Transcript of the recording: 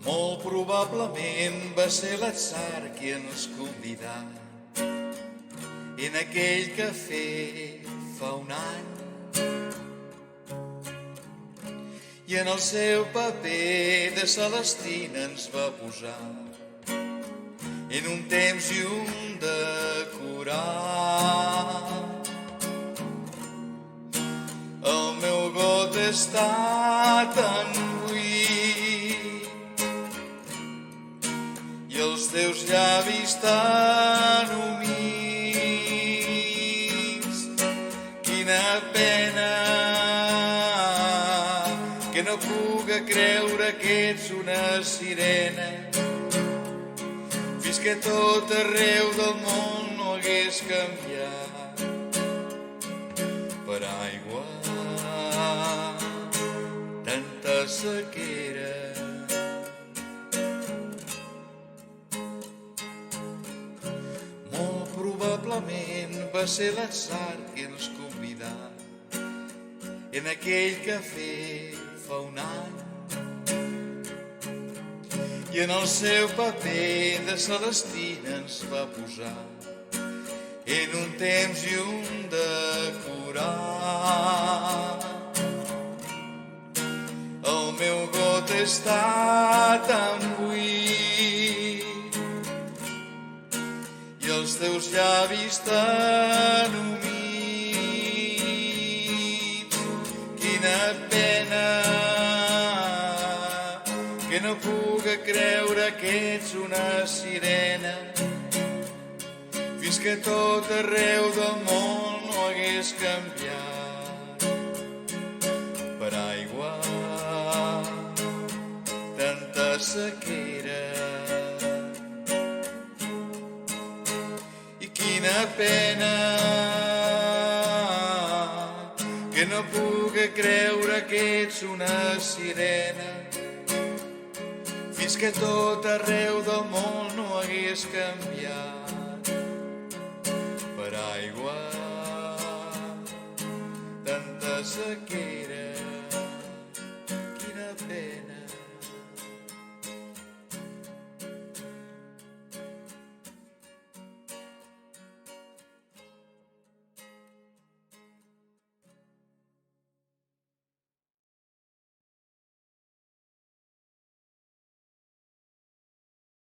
Molt probablement va ser l'atzar qui ens convidà en aquell cafè fa un any, i en el seu paper de Celestina ens va posar en un temps i un decorar. El meu got està tan buit i els teus llavis tan humits. Quina pena que no puga creure que ets una sirena, fins que tot arreu del món no hagués canviat per aigua tanta sequera. Molt probablement va ser l'atzar que ens convidà en aquell cafè fa un any, i en el seu paper de Celestina ens va posar en un temps i un decorar. El meu got està tan buit i els teus llavis tan humits. Quina pena que no puga creure que ets una sirena, fins que tot arreu del món no hagués canviat per aigua tanta sequera. I quina pena que no puga creure que ets una sirena, fins que tot arreu del món no hagués canviat per aigua tanta sequera.